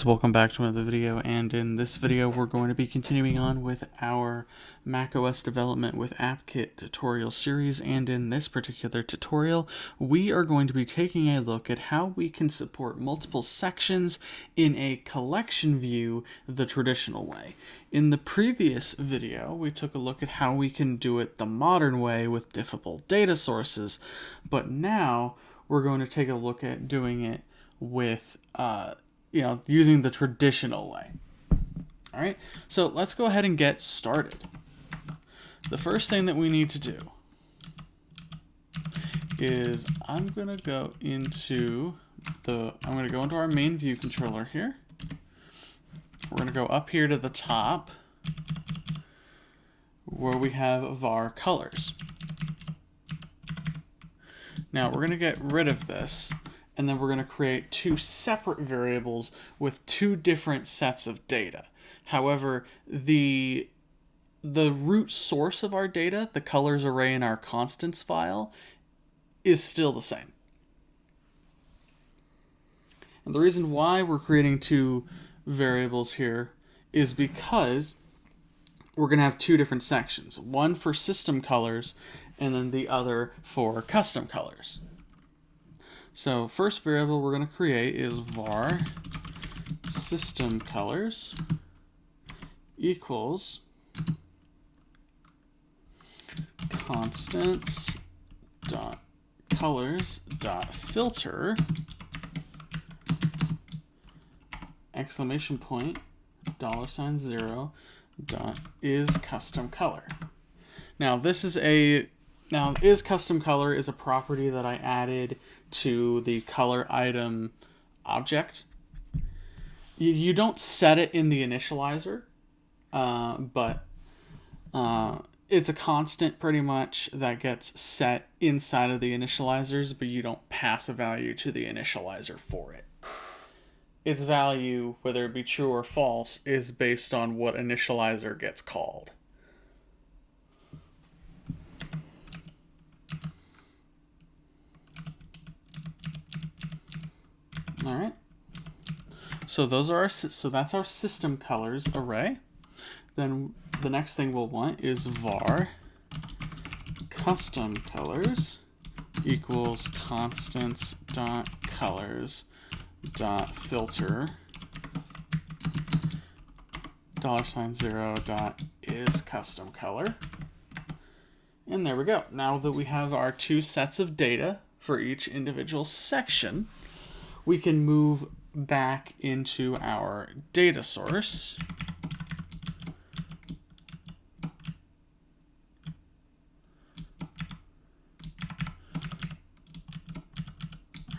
So welcome back to another video, and in this video we're going to be continuing on with our macOS development with AppKit tutorial series, and in this particular tutorial we are going to be taking a look at how we can support multiple sections in a collection view the traditional way. In the previous video we took a look at how we can do it the modern way with diffable data sources, but now we're going to take a look at doing it with using the traditional way. All right, so let's go ahead and get started. The first thing that we need to do is I'm going to go into our main view controller here. We're going to go up here to the top where we have var colors. Now we're going to get rid of this, and then we're going to create two separate variables with two different sets of data. However, the root source of our data, the colors array in our constants file, is still the same. And the reason why we're creating two variables here is because we're going to have two different sections, one for system colors and then the other for custom colors. So first variable we're going to create is var system colors equals constants dot colors dot filter exclamation point $0 dot is custom color. Now is custom color is a property that I added to the color item object. You don't set it in the initializer, but it's a constant pretty much that gets set inside of the initializers, but you don't pass a value to the initializer for it. Its value, whether it be true or false, is based on what initializer gets called. All right. So that's our system colors array. Then the next thing we'll want is var custom colors equals constants dot colors dot filter $0 dot is custom color. And there we go. Now that we have our two sets of data for each individual section, we can move back into our data source.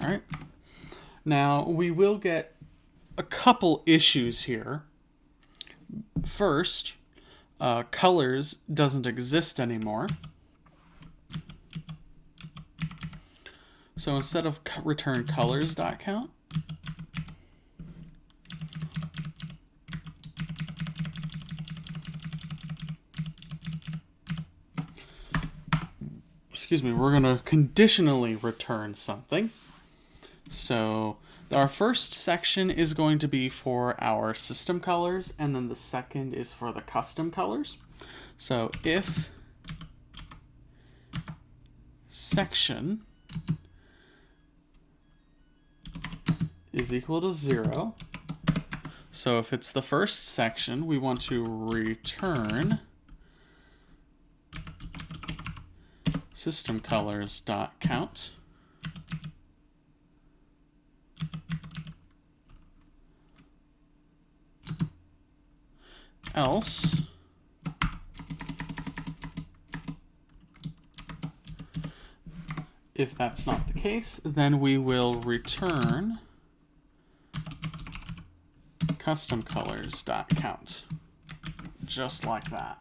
All right. Now we will get a couple issues here. First, colors doesn't exist anymore. So instead of return colors.count, we're going to conditionally return something. So our first section is going to be for our system colors, and then the second is for the custom colors. So if section is equal to 0. So if it's the first section, we want to return system colors dot count. Else if that's not the case, then we will return custom colors dot count, just like that.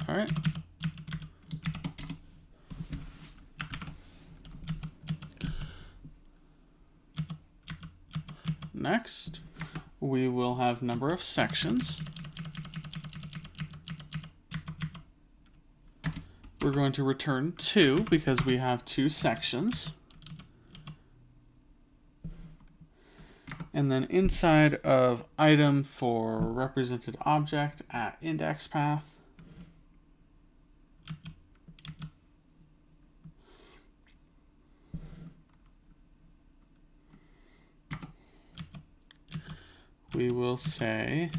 All right. Next, we will have number of sections we're going to return 2 because we have 2 sections. And then inside of item for represented object at index path, we will say,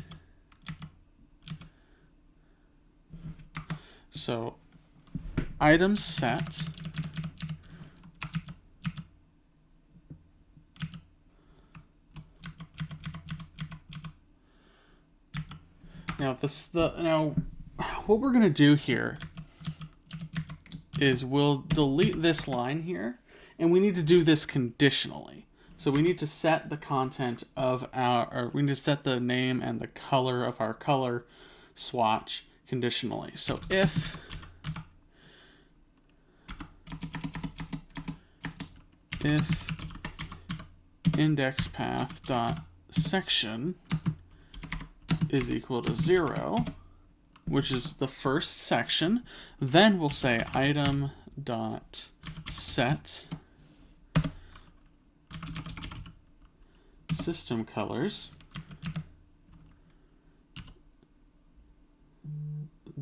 so item set now what we're going to do here is we'll delete this line here, and we need to do this conditionally. So we need to set the content of or we need to set the name and the color of our color swatch conditionally. So if index path dot section is equal to 0, which is the first section, then we'll say item dot set system colors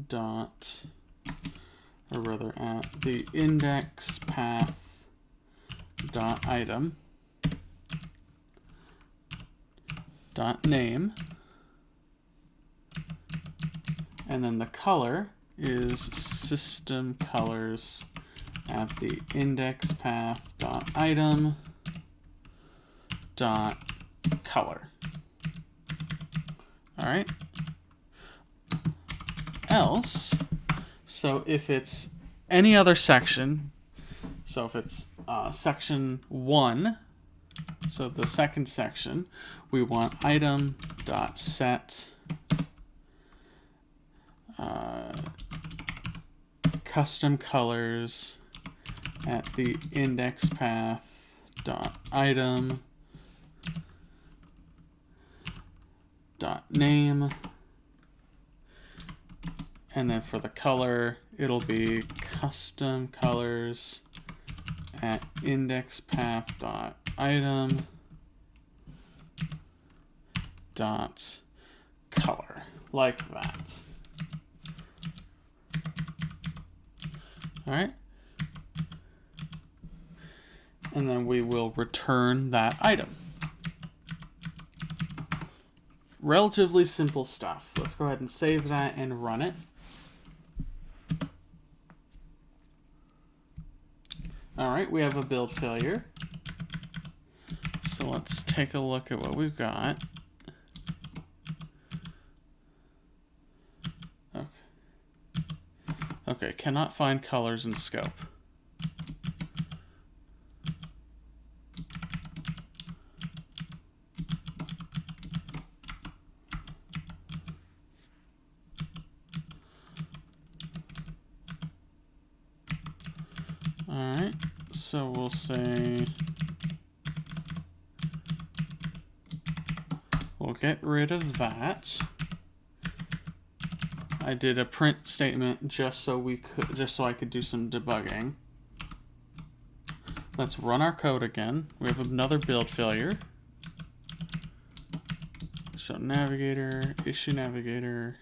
dot, or rather at the index path dot item dot name, and then the color is system colors at the index path dot item dot color. All right. Else, so if it's any other section, so if it's section 1, so the second section, we want item dot set custom colors at the index path dot item dot name, and then for the color it'll be custom colors at index path dot item dot color, like that. All right, and then we will return that item. Relatively simple stuff. Let's go ahead and save that and run it. All right, we have a build failure. So let's take a look at what we've got. Okay, cannot find colors in scope. All right, so we'll say we'll get rid of that. I did a print statement just so I could do some debugging. Let's run our code again. We have another build failure. So navigator, issue navigator.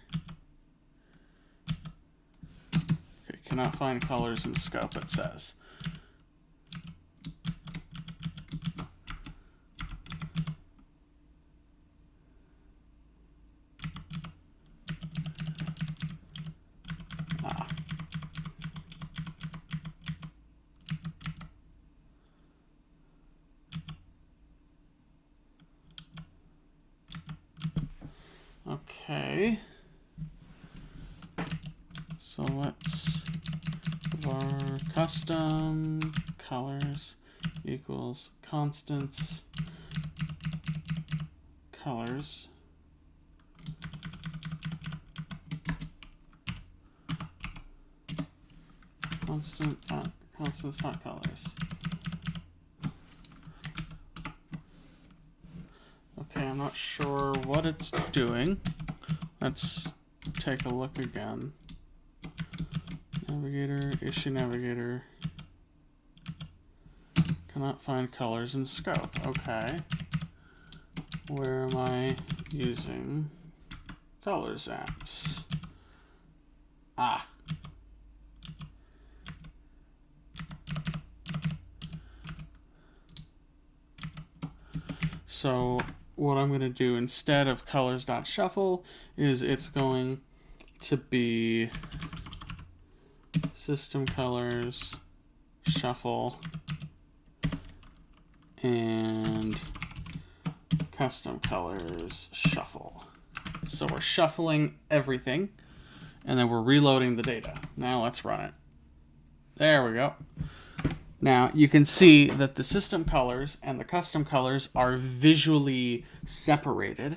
Okay, cannot find colors in scope, it says. Okay, so let's var custom colors equals constants colors constants dot colors. Okay, I'm not sure what it's doing. Let's take a look again. Navigator, issue navigator. Cannot find colors in scope. Okay. Where am I using colors at? Ah. So what I'm going to do instead of colors.shuffle is it's going to be system colors shuffle and custom colors shuffle. So we're shuffling everything and then we're reloading the data. Now let's run it. There we go. Now you can see that the system colors and the custom colors are visually separated.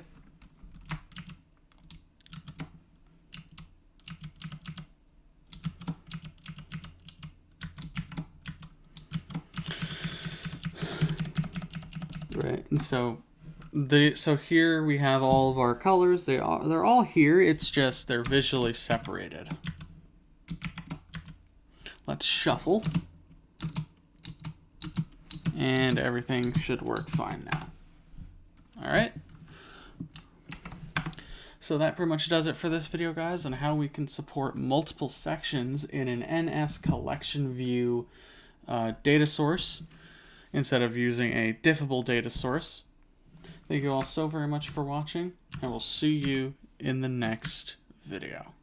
Right, and so here we have all of our colors. They're all here. It's just they're visually separated. Let's shuffle. And everything should work fine now. All right. So that pretty much does it for this video, guys, on how we can support multiple sections in an NSCollectionView data source instead of using a diffable data source. Thank you all so very much for watching, and we'll see you in the next video.